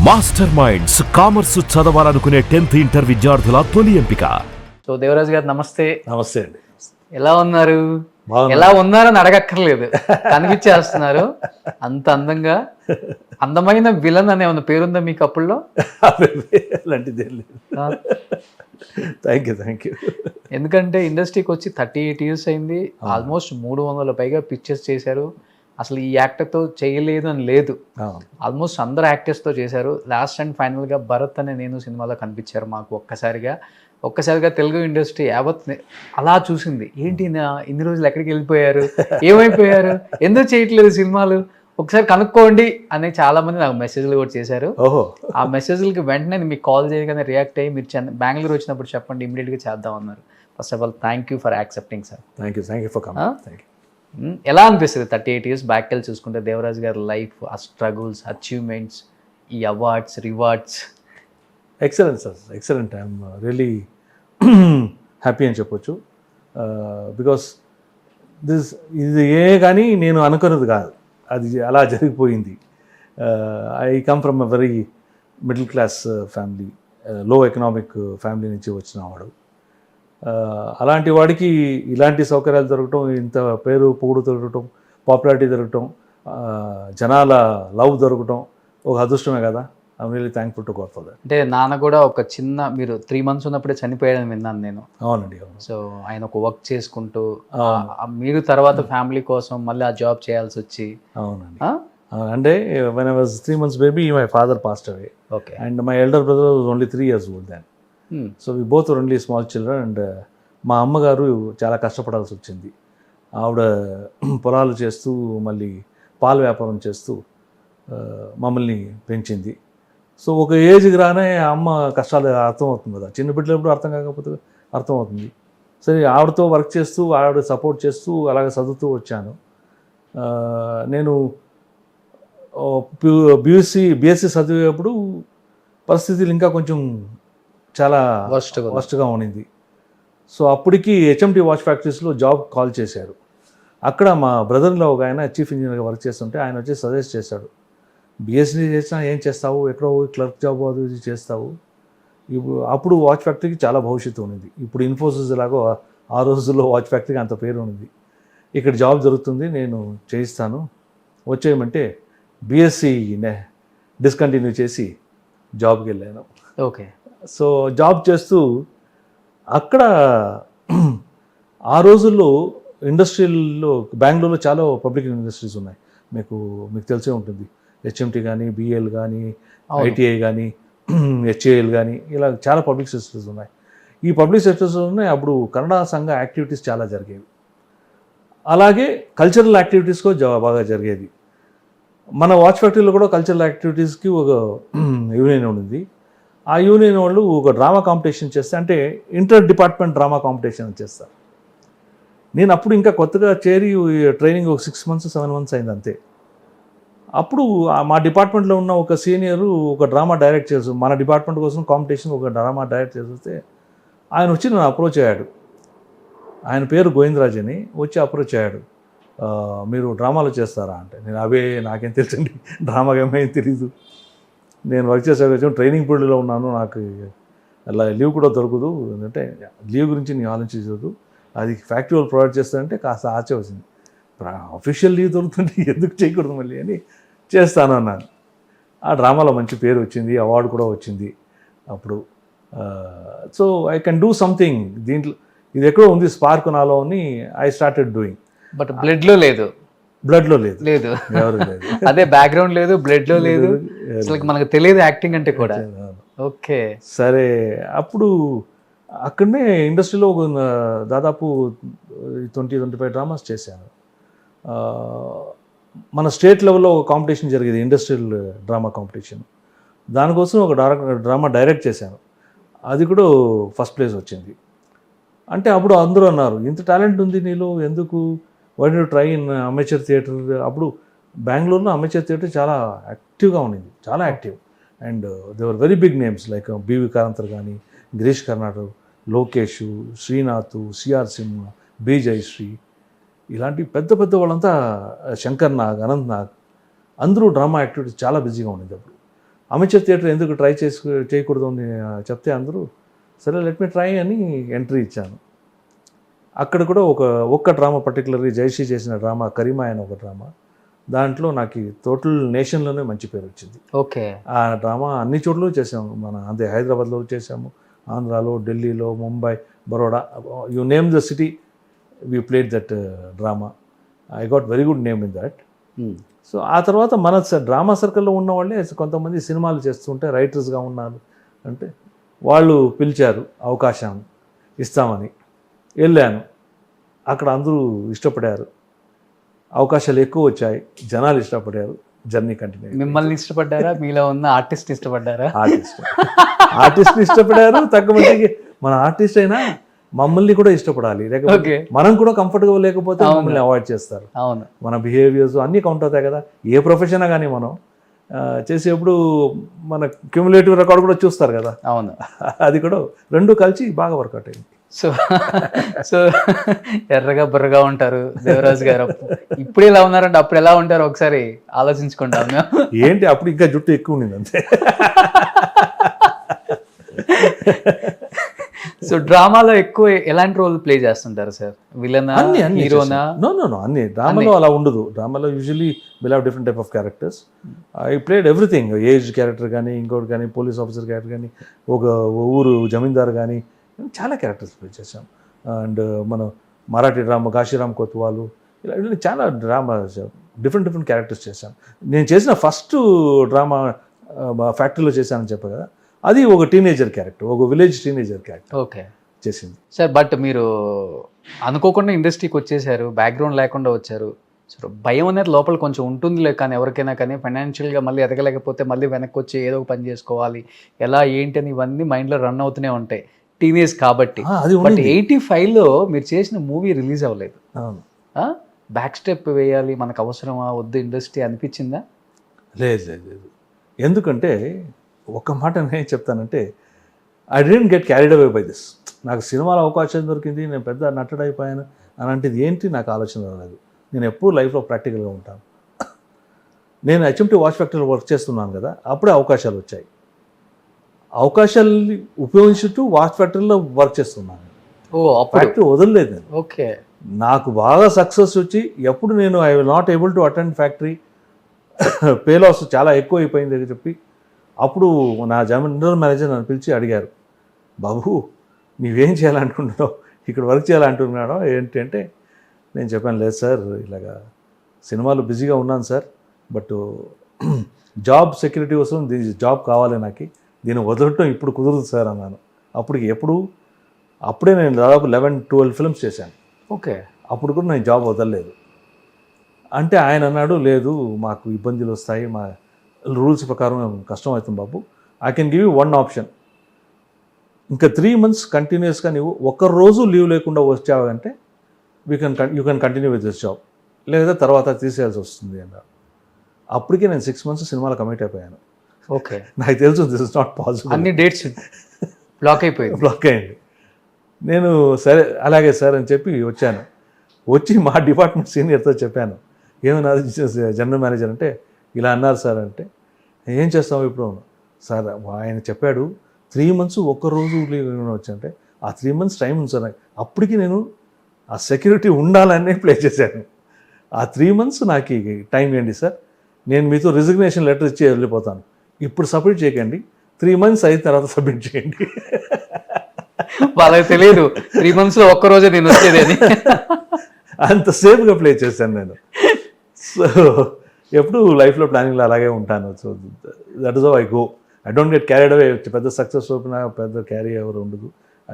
Master minds commerce చదవాలనుకునే 10th inter విద్యార్థుల తొలి ఎంపిక. సో దేవరాజ్ గారు నమస్తే. నమస్తే అండి. ఎలా ఉన్నారు? ఎలా ఉన్నారని అడగక్కర్లేదు, కనిపించేస్తున్నారు అంత అందంగా. అందమైన విలన్ అనే ఉన్న పేరుందా మీకు అప్పుల్లో? అలాంటిది థ్యాంక్ యూ. ఎందుకంటే ఇండస్ట్రీకి వచ్చి 38 years అయింది. ఆల్మోస్ట్ 300 పైగా పిక్చర్స్ చేశారు. అసలు ఈ యాక్టర్తో చేయలేదు అని లేదు, ఆల్మోస్ట్ అందరు యాక్టర్స్తో చేశారు. లాస్ట్ అండ్ ఫైనల్గా భరత్ అనే నేను సినిమాలో కనిపించారు మాకు. ఒక్కసారిగా తెలుగు ఇండస్ట్రీ యావత్ అలా చూసింది. ఏంటి ఇన్ని రోజులు ఎక్కడికి వెళ్ళిపోయారు, ఏమైపోయారు, ఎందుకు చేయట్లేదు సినిమాలు, ఒకసారి కనుక్కోండి అని చాలా మంది నాకు మెసేజ్లు కూడా చేశారు. ఆ మెసేజ్లకి వెంటనే మీకు కాల్ చేయగానే రియాక్ట్ అయ్యి మీరు బెంగళూరు వచ్చినప్పుడు చెప్పండి, ఇమీడియట్గా చేద్దాం అన్నారు. First of all thank you for accepting sir. Thank you for coming. ఎలా అనిపిస్తుంది 38 years బ్యాక్ వెళ్ళి చూసుకుంటే దేవరాజ్ గారి లైఫ్, ఆ స్ట్రగుల్స్, అచీవ్మెంట్స్, ఈ awards, rewards? Excellent sir, excellent. I'm really happy అని చెప్పొచ్చు. బికాస్ ఇది కానీ నేను అనుకున్నది కాదు, అది అలా జరిగిపోయింది. I come from a very middle class family, లో ఎకనామిక్ ఫ్యామిలీ నుంచి వచ్చిన వాడు. అలాంటి వాడికి ఇలాంటి సౌకర్యాలు దొరకటం, ఇంత పేరు పొగుడు దొరకటం, పాపులారిటీ దొరకటం, జనాల లవ్ దొరకటం ఒక అదృష్టమే కదా. I'm really thankful to God for that. అంటే నాన్న కూడా ఒక చిన్న, మీరు 3 months ఉన్నప్పుడే చనిపోయాడని విన్నాను నేను. అవునండి, అవును. సో ఆయన ఒక వర్క్ చేసుకుంటూ, మీరు తర్వాత ఫ్యామిలీ కోసం మళ్ళీ ఆ జాబ్ చేయాల్సి వచ్చి. అవునండి. అంటే when I was 3 months baby, my father passed away. Okay. And my elder brother was only 3 years old then. So we both were only small children. And మా అమ్మగారు చాలా కష్టపడాల్సి వచ్చింది. ఆవిడ పొలాలు చేస్తూ మళ్ళీ పాల వ్యాపారం చేస్తూ మమ్మల్ని పెంచింది. సో ఒక ఏజ్కి రానే అమ్మ కష్టాలు అర్థమవుతుంది కదా, చిన్న బిడ్డలప్పుడు అర్థం కాకపోతే అర్థమవుతుంది. సరే, ఆవిడతో వర్క్ చేస్తూ, ఆవిడ సపోర్ట్ చేస్తూ అలాగే చదువుతూ వచ్చాను. నేను బీఎస్సీ చదివేటప్పుడు పరిస్థితులు ఇంకా కొంచెం చాలా వర్స్ట్గా ఉండింది. సో అప్పటికి హెచ్ఎంటీ వాచ్ ఫ్యాక్టరీస్లో జాబ్ కాల్ చేశారు. అక్కడ మా బ్రదర్లో ఒక ఆయన చీఫ్ ఇంజనీర్గా వర్క్ చేస్తుంటే ఆయన వచ్చి సజెస్ట్ చేశాడు, బీఎస్సీ చేసినా ఏం చేస్తావు, ఎక్కడో క్లర్క్ జాబ్ అది చేస్తావు. ఇప్పుడు అప్పుడు వాచ్ ఫ్యాక్టరీకి చాలా భవిష్యత్తు ఉన్నది. ఇప్పుడు ఇన్ఫోసిస్ లాగో ఆ రోజుల్లో వాచ్ ఫ్యాక్టరీకి అంత పేరు ఉన్నది. ఇక్కడ జాబ్ జరుగుతుంది, నేను చేయిస్తాను, వచ్చేయమంటే బీఎస్సీ డిస్కంటిన్యూ చేసి జాబ్కి వెళ్ళాను. ఓకే. సో జాబ్ చేస్తూ అక్కడ ఆ రోజుల్లో ఇండస్ట్రీల్లో బెంగళూరులో చాలా పబ్లిక్ ఇండస్ట్రీస్ ఉన్నాయి. మీకు తెలిసే ఉంటుంది. హెచ్ఎంటీ కానీ, బిఎల్ కానీ, ఐటీఐ కానీ, హెచ్ఏఎల్ కానీ, ఇలా చాలా పబ్లిక్ సెక్టర్స్ ఉన్నాయి. ఈ పబ్లిక్ సెక్టర్స్ ఉన్నాయి. అప్పుడు కన్నడ సంఘ యాక్టివిటీస్ చాలా జరిగేవి. అలాగే కల్చరల్ యాక్టివిటీస్ కూడా బాగా జరిగేది. మన వాచ్ ఫ్యాక్టరీలో కూడా కల్చరల్ యాక్టివిటీస్కి ఒక యూనియన్ ఉంది. ఆ యూనియన్ వాళ్ళు ఒక డ్రామా కాంపిటీషన్ చేస్తే, అంటే ఇంటర్ డిపార్ట్మెంట్ డ్రామా కాంపిటీషన్ చేస్తారు. నేను అప్పుడు ఇంకా కొత్తగా చేరి ట్రైనింగ్ ఒక 6 months 7 months అయింది అంతే. అప్పుడు మా డిపార్ట్మెంట్లో ఉన్న ఒక సీనియరు ఒక డ్రామా డైరెక్ట్ చేస్తూ, మన డిపార్ట్మెంట్ కోసం కాంపిటీషన్ ఒక డ్రామా డైరెక్ట్ చేస్తే ఆయన వచ్చి నన్ను అప్రోచ్ అయ్యాడు. ఆయన పేరు గోవిందరాజ్ అని. వచ్చి అప్రోచ్ అయ్యాడు, మీరు డ్రామాలో చేస్తారా అంటే, నేను నాకేం తెలుసండి, డ్రామా ఏమేం తెలీదు, నేను వర్క్ చేసే ట్రైనింగ్ పీరియడ్లో ఉన్నాను, నాకు అలా లీవ్ కూడా దొరకదు, ఎందుకంటే లీవ్ గురించి నేను ఆలోచించదు, అది ఫ్యాక్టరీ వాళ్ళు ప్రొవైడ్ చేస్తారంటే కాస్త ఆచే వచ్చింది. అఫీషియల్ లీవ్ దొరుకుతుంటే ఎందుకు చేయకూడదు మళ్ళీ అని చేస్తాను అన్నాను. ఆ డ్రామాలో మంచి పేరు వచ్చింది, అవార్డు కూడా వచ్చింది అప్పుడు. So I can do something, దీంట్లో ఇది ఎక్కడో ఉంది స్పార్క్ నాలో అని ఐ స్టార్టెడ్ డూయింగ్. బట్ బ్లడ్లో లేదు, ఎవరు లేదు, అదే బ్యాక్గ్రౌండ్ లేదు, బ్లడ్లో లేదు, అసలు మనకు తెలియదు యాక్టింగ్ అంటే కూడా. ఓకే. సరే, అప్పుడు అక్కడనే ఇండస్ట్రీలో ఒక దాదాపు 20-25 డ్రామాస్ చేశాను. మన స్టేట్ లెవెల్లో ఒక కాంపిటీషన్ జరిగేది, ఇండస్ట్రియల్ డ్రామా కాంపిటీషన్. దానికోసం ఒక డ్రామా డైరెక్ట్ చేశాను. అది కూడా ఫస్ట్ ప్లేస్ వచ్చింది. అంటే అప్పుడు అందరూ అన్నారు, ఇంత టాలెంట్ ఉంది నీలో, ఎందుకు why do try in amateur theatre. అప్పుడు బెంగళూరులో అమేచర్ థియేటర్ చాలా యాక్టివ్గా ఉండింది, చాలా active. And there were very big names like BV Karanth కానీ, గిరీష్ కర్నాటక్, లోకేష్, శ్రీనాథ్, సిఆర్ సింహ, బి జయశ్రీ, ఇలాంటి పెద్ద పెద్ద వాళ్ళంతా, శంకర్ నాగ్, అనంత్ నాగ్, అందరూ డ్రామా యాక్టివిటీస్ చాలా బిజీగా ఉండేది అప్పుడు. అమెచర్ థియేటర్ ఎందుకు ట్రై చేయకూడదు అని చెప్తే అందరూ సరే లెట్ మీ ట్రై అని ఎంట్రీ ఇచ్చాను. అక్కడ కూడా ఒక్క డ్రామా పర్టికులర్గా జయశ్రీ చేసిన డ్రామా కరీమా అని ఒక డ్రామా, దాంట్లో నాకు టోటల్ నేషన్లోనే మంచి పేరు వచ్చింది. ఓకే. ఆ డ్రామా అన్ని చోట్ల చేసాము, మన అదే హైదరాబాద్లో చేసాము, ఆంధ్రాలో, ఢిల్లీలో, Mumbai, Baroda, you name the city we played that drama. I got very good name in that. So ఆ తర్వాత మన డ్రామా సర్కిల్లో ఉన్న వాళ్ళే కొంతమంది సినిమాలు చేస్తుంటే రైటర్స్గా ఉన్నారు అంటే వాళ్ళు పిలిచారు, అవకాశం ఇస్తామని వెళ్ళాను. అక్కడ అందరూ ఇష్టపడారు, అవకాశాలు ఎక్కువ వచ్చాయి, జనాలు ఇష్టపడారు, జర్నీ కంటిన్యూ. మిమ్మల్ని ఇష్టపడ్డారా, మీలో ఉన్న ఆర్టిస్ట్ ఇష్టపడ్డారా? ఆర్టిస్ట్ ఇష్టపడారు. తక్కువ మందికి మన ఆర్టిస్ట్ అయినా మమ్మల్ని కూడా ఇష్టపడాలి, లేకపోతే మనం కూడా కంఫర్టబుల్ లేకపోతే మమ్మల్ని అవాయిడ్ చేస్తారు. అవును, మన బిహేవియర్స్ అన్నీ కౌంట్ అవుతాయి కదా. ఏ ప్రొఫెషన్ కానీ మనం చేసేప్పుడు మన క్యూములేటివ్ రికార్డ్ కూడా చూస్తారు కదా. అవును, అది కూడా రెండు కలిసి బాగా వర్కౌట్ అయింది. సో ఎర్రగా బుర్రగా ఉంటారు దేవరాజు గారు. ఇప్పుడు ఎలా ఉన్నారంటే అప్పుడు ఎలా ఉంటారు ఒకసారి ఆలోచించుకుంటాం మేము. ఏంటి అప్పుడు ఇంకా జుట్టు ఎక్కువ ఉండింది అంతే. సో డ్రామాలో ఎక్కువ ఎలాంటి రోల్ ప్లే చేస్తుంటారు సార్? విలనా, హీరోనా? నో అన్ని డ్రామాలో అలా ఉండదు. డ్రామాలో usually will have different type of characters. I played everything, age character కానీ, ఇంకోటి కానీ, పోలీస్ ఆఫీసర్ క్యారెక్టర్ కానీ, ఒక ఊరు జమీందార్ కానీ, చాలా క్యారెక్టర్స్ ప్లే చేశాం. అండ్ మనం మరాఠీ డ్రామా కాశీరామ్ కొత్వాలు, ఇలా చాలా డ్రామా డిఫరెంట్ క్యారెక్టర్స్ చేశాం. నేను చేసిన ఫస్ట్ డ్రామా ఫ్యాక్టరీలో చేశానని చెప్పా కదా, అది ఒక టీనేజర్ క్యారెక్టర్, ఒక విలేజ్ టీనేజర్ క్యారెక్టర్. ఓకే, చేసింది సార్. బట్ మీరు అనుకోకుండా ఇండస్ట్రీకి వచ్చేసారు, బ్యాక్గ్రౌండ్ లేకుండా వచ్చారు. సో భయం అనేది లోపల కొంచెం ఉంటుందిలే, కానీ ఎవరికైనా కానీ ఫైనాన్షియల్గా మళ్ళీ ఎదగలేకపోతే మళ్ళీ వెనక్కి వచ్చి ఏదో ఒక పని చేసుకోవాలి, ఎలా ఏంటి అని ఇవన్నీ మైండ్లో రన్ అవుతూనే ఉంటాయి టీనేజ్ కాబట్టి. బట్ 85లో మీరు చేసిన మూవీ రిలీజ్ అవ్వలేదు. బ్యాక్ స్టెప్ వేయాలి, మనకు అవసరమా వద్దు ఇండస్ట్రీ అనిపించిందా? లేదు. ఎందుకంటే ఒక మాట నేను చెప్తానంటే, I don't get carried away by this. నాకు సినిమాలో అవకాశం దొరికింది, నేను పెద్ద నటుడైపోయాను అలాంటిది ఏంటి నాకు ఆలోచన రాలేదు. నేను ఎప్పుడూ లైఫ్లో ప్రాక్టికల్గా ఉంటాను. నేను HMT వాచ్ ఫ్యాక్టరీలో వర్క్ చేస్తున్నాను కదా, అప్పుడే అవకాశాలు వచ్చాయి. అవకాశాలని ఉపయోగించుతూ వాచ్ ఫ్యాక్టరీలో వర్క్ చేస్తున్నాను. ఫ్యాక్టరీ వదలలేదు నేను. ఓకే, నాకు బాగా సక్సెస్ వచ్చి ఎప్పుడు నేను I will not able to attend factory, pay loss చాలా ఎక్కువ అయిపోయింది అని చెప్పి, అప్పుడు నా జనరల్ మేనేజర్ నన్ను పిలిచి అడిగారు, బాబు నీవేం చేయాలనుకుంటున్నావు, ఇక్కడ వర్క్ చేయాలంటున్నాడో ఏంటి అంటే, నేను చెప్పాను లేదు సార్, ఇలాగా సినిమాలు బిజీగా ఉన్నాను సార్, బట్ జాబ్ సెక్యూరిటీ కోసం జాబ్ కావాలి నాకు, దీన్ని వదలటం ఇప్పుడు కుదరదు సార్ అన్నాను. అప్పుడే నేను దాదాపు 11-12 ఫిల్మ్స్ చేశాను. ఓకే, అప్పుడు కూడా నేను జాబ్ వదలలేదు. అంటే ఆయన అన్నాడు, లేదు మాకు ఇబ్బందులు వస్తాయి, మా రూల్స్ ప్రకారం కష్టం అవుతుంది బాబు, I can give you one option, ఇంకా 3 months కంటిన్యూస్గా నువ్వు ఒక్కరోజు లీవ్ లేకుండా వచ్చావంటే you can continue with this job, లేదా తర్వాత తీసేయాల్సి వస్తుంది అన్నారు. అప్పటికే నేను 6 months సినిమాలో కమిట్ అయిపోయాను. ఓకే, నాకు తెలుసు దిస్ ఇస్ నాట్ పాసిబుల్, అన్ని డేట్స్ బ్లాక్ అయింది. నేను సరే అలాగే సార్ అని చెప్పి వచ్చి మా డిపార్ట్మెంట్ సీనియర్తో చెప్పాను, ఏమన్నారు జనరల్ మేనేజర్ అంటే, ఇలా అన్నారు సార్ అంటే, ఏం చేస్తావు ఇప్పుడు సార్, ఆయన చెప్పాడు 3 months ఒక్కరోజు వచ్చంటే, ఆ 3 months టైం ఉంది సార్. అప్పటికి నేను ఆ సెక్యూరిటీ ఉండాలనే ప్లే చేశాను. ఆ 3 months నాకు టైం ఇవ్వండి సార్, నేను మీతో రిజిగ్నేషన్ లెటర్ ఇచ్చి వెళ్ళిపోతాను, ఇప్పుడు సబ్మిట్ చేయకండి, 3 months అయిన తర్వాత సబ్మిట్ చేయండి. వాళ్ళకి తెలియదు 3 months ఒక్కరోజే నేను వచ్చేది అని. అంత సేఫ్గా ప్లే చేశాను నేను. సో ఎప్పుడు లైఫ్లో ప్లానింగ్లో అలాగే ఉంటాను. So that is how I go. I don't get carried away. పెద్ద సక్సెస్ ఓపెన్ పెద్ద క్యారీ ఎవరు ఉండదు,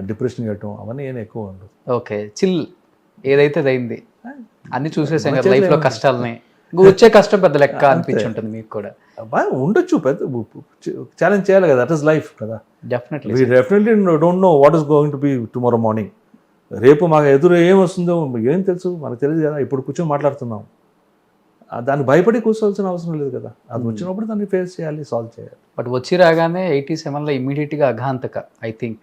డిప్రెషన్ గట్టడం అవన్నీ ఏం ఎక్కువ ఉండదు. ఓకే, చిల్ ఏదైతే అయింది అన్ని చూసేసాం కదా లైఫ్లో కష్టాలని, వచ్చే కష్టం పెద్ద లెక్క అనిపించుంటుంది మీకు కూడా. ఉండొచ్చు, పెద్ద ఛాలెంజ్ చేయాలి కదా, దట్ ఈస్ లైఫ్ కదా. Definitely don't know what is going to be tomorrow morning. రేపు మాకు ఎదురు ఏమొస్తుందో ఏం తెలుసు, మనకు తెలియదు కదా. ఇప్పుడు కూర్చొని మాట్లాడుతున్నాం, దాన్ని భయపడి కూర్చోవాల్సిన అవసరం లేదు కదా. అది వచ్చినప్పుడు దాన్ని ఫేస్ చేయాలి, సాల్వ్ చేయాలి. బట్ వచ్చి రాగానే 87లో ఇమీడియట్గా Aagantuka, I think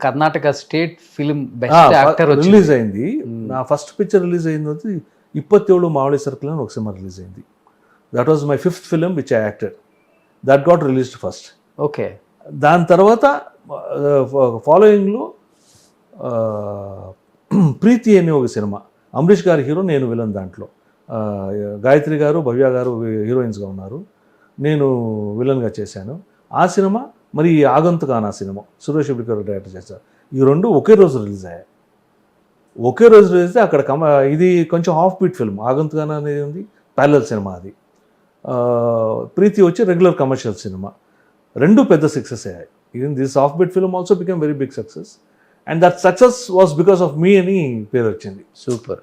Karnataka state film best actor release అయింది. నా ఫస్ట్ పిక్చర్ రిలీజ్ అయింది 27 మావళి సర్కిల్ అని ఒక సినిమా రిలీజ్ అయింది. That was my 5th film which I acted. That got released first. Okay. దాని తర్వాత ఫాలోయింగ్లో ప్రీతి అనే ఒక సినిమా, అమరీష్ గారి హీరో, నేను విలన్. దాంట్లో గాయత్రి గారు, భవ్య గారు హీరోయిన్స్గా ఉన్నారు, నేను విలన్గా చేశాను. ఆ సినిమా మరి ఆగంతుకానా సినిమా సురేష్ ఎబ్డి గారు డైరెక్టర్ చేశారు. ఈ రెండు ఒకే రోజు రిలీజ్ అయ్యాయి. ఒకే రోజు రిలీజ్ అయితే అక్కడ ఇది కొంచెం హాఫ్ బీట్ ఫిల్మ్. ఆగంతుకానా అనేది ఉంది, ప్యారలల్ సినిమా. అది ప్రీతి వచ్చి రెగ్యులర్ కమర్షియల్ సినిమా. రెండు పెద్ద సక్సెస్ అయ్యాయి. Even this half beat film also become very big success. And that success was because of me అని పేరు వచ్చింది. సూపర్.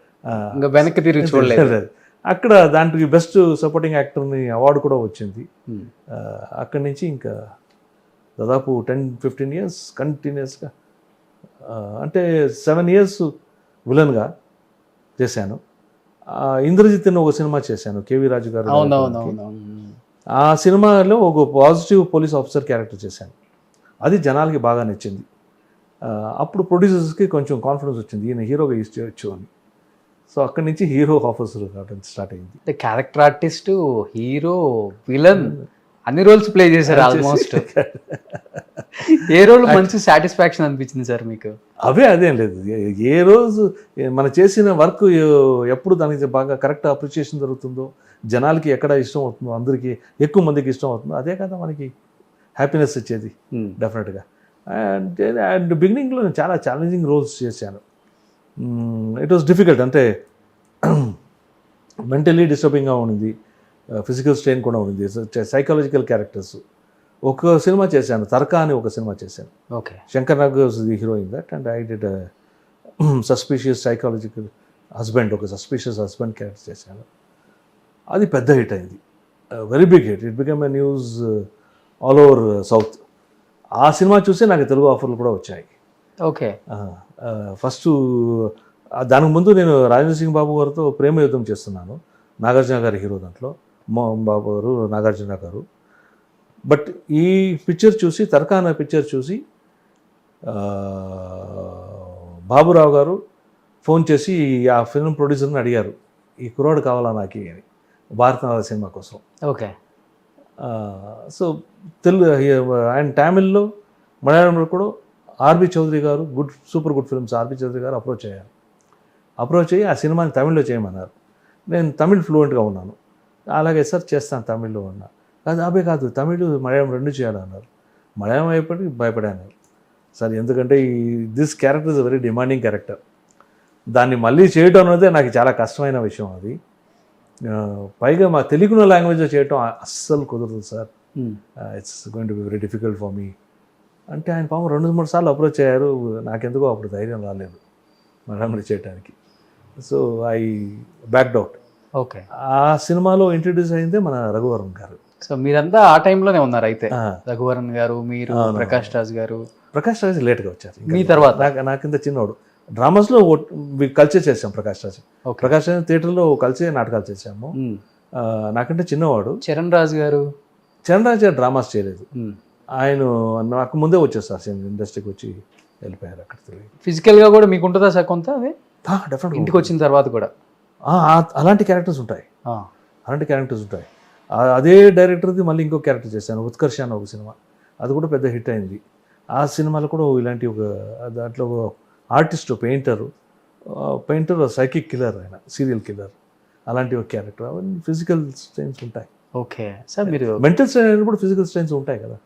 ఇంకా వెనక్కి తిరిగి చూడలేదు. అక్కడ దాంట్లో బెస్ట్ సపోర్టింగ్ యాక్టర్ని అవార్డు కూడా వచ్చింది. అక్కడి నుంచి ఇంకా దాదాపు 10-15 years కంటిన్యూస్గా, అంటే 7 years విలన్గా చేశాను. ఇంద్రజిత్ అని ఒక సినిమా చేశాను, కేవీ రాజు గారు. ఆ సినిమాలో ఒక పాజిటివ్ పోలీస్ ఆఫీసర్ క్యారెక్టర్ చేశాను. అది జనాలకి బాగా నచ్చింది. అప్పుడు ప్రొడ్యూసర్స్కి కొంచెం కాన్ఫిడెన్స్ వచ్చింది, ఈయన హీరోగా యూజ్ చేయొచ్చు అని. సో అక్కడి నుంచి హీరో ఆఫీసర్ కావడం స్టార్ట్ అయింది. క్యారెక్టర్ ఆర్టిస్ట్, హీరో, విలన్ అన్ని రోల్స్ ప్లే చేశారు ఆల్మోస్ట్. ఏ రోల్ మంచి సాటిస్ఫాక్షన్ అనిపించింది సార్ మీకు? అదేం లేదు, ఏ రోజు మనం చేసిన వర్క్ ఎప్పుడు దానికి బాగా కరెక్ట్ అప్రిషియేషన్ జరుగుతుందో, జనాలకి ఎక్కడ ఇష్టం అవుతుందో, అందరికీ ఎక్కువ మందికి ఇష్టం అవుతుందో, అదే కదా మనకి హ్యాపీనెస్ ఇచ్చేది డెఫినెట్గా. అండ్ బిగినింగ్లో నేను చాలా ఛాలెంజింగ్ రోల్స్ చేశాను. ఇట్ వాస్ డిఫికల్ట్, అంటే మెంటలీ డిస్టర్బింగ్గా ఉండింది, ఫిజికల్ స్ట్రెయిన్ కూడా ఉండింది, సైకాలజికల్ క్యారెక్టర్స్. ఒక సినిమా చేశాను, తర్కా అని ఒక సినిమా చేశాను. Okay. Shankar Nag was the hero in that. And I did suspicious psychological husband, ఒక సస్పీషియస్ హస్బెండ్ క్యారెక్టర్ చేశాను. అది పెద్ద హిట్ అయింది, very big hit. It become a news all over south. ఆ సినిమా చూసి నాకు తెలుగు ఆఫర్లు కూడా వచ్చాయి. ఓకే. ఫస్ట్ దానికి ముందు నేను రాజేంద్ర సింగ్ బాబు గారితో ప్రేమ యుద్ధం చేస్తున్నాను, నాగార్జున గారి హీరో. దాంట్లో మోహన్ బాబు గారు, నాగార్జున గారు. బట్ ఈ పిక్చర్ చూసి, తర్కా అనే పిక్చర్ చూసి బాబురావు గారు ఫోన్ చేసి ఆ ఫిల్మ్ ప్రొడ్యూసర్ని అడిగారు, ఈ కుర్రాడు కావాలా నాకు అని, భారతనాథ సినిమా కోసం. ఓకే. సో ఆయన తమిళ్లో, మలయాళంలో కూడా ఆర్బి చౌదరి గారు, Super Good Films RB Chaudhary గారు అప్రోచ్ అయ్యి ఆ సినిమాని తమిళ్లో చేయమన్నారు. నేను తమిళ్ ఫ్లూయెంట్గా ఉన్నాను. అలాగే సార్ చేస్తాను తమిళ్లో ఉన్నా. కాదు తమిళ్ మలయాళం రెండు చేయాలన్నారు. మలయాళం అయిపోయి భయపడాను సార్, ఎందుకంటే this character is very demanding character. దాన్ని మళ్ళీ చేయడం అనేది నాకు చాలా కష్టమైన విషయం. అది పైగా మా తెలుగులో లాంగ్వేజ్లో చేయటం అస్సలు కుదరదు sir, it's going to be very difficult for me అంటే ఆయన పాపం 2-3 సార్లు అప్రోచ్ అయ్యారు. నాకెందుకో అప్పుడు ధైర్యం రాలేదు మలయాళంలో చేయడానికి. So I backed out. Okay. ఆ సినిమాలో ఇంట్రడ్యూస్ అయిందే మన రఘువరన్ గారు. సో మీరంతా ఆ టైంలోనే ఉన్నారు అయితే, రఘువరన్ గారు, మీరు, ప్రకాష్ రాజ్ గారు. ప్రకాష్ రాజ్ లేట్గా వచ్చారు మీ తర్వాత. నాకింత చిన్నవాడు. డ్రామాస్లో కలిసే చేసాం ప్రకాష్ రాజ్. ప్రకాష్ రాజ్ థియేటర్లో కలిసే నాటకాలు చేసాము. నాకంటే చిన్నవాడు. చరణ్ రాజ్ గారు డ్రామాస్ చేయలేదు. ఆయన నాకు ముందే వచ్చేస్తారు ఇండస్ట్రీకి వచ్చి వెళ్ళిపోయారు అక్కడ. ఫిజికల్గా కూడా మీకు ఉంటుందా సార్ కొంత? అదే డెఫినెట్గా ఇంటికి వచ్చిన తర్వాత కూడా అలాంటి క్యారెక్టర్స్ ఉంటాయి. అదే డైరెక్టర్ది మళ్ళీ ఇంకో క్యారెక్టర్ చేశాను, ఉత్కర్ష అని ఒక సినిమా. అది కూడా పెద్ద హిట్ అయింది. ఆ సినిమాలో కూడా ఇలాంటి ఒక దాంట్లో ఆర్టిస్ట్, పెయింటర్ సైకిక్ కిల్లర్, ఆయన సీరియల్ కిల్లర్, అలాంటి ఒక క్యారెక్టర్. అవన్నీ ఫిజికల్ స్ట్రెయిన్స్ ఉంటాయి. Okay sir. మీరు మెంటల్ స్ట్రెయిన్ కూడా ఫిజికల్ స్ట్రెయిన్స్ ఉంటాయి కదా.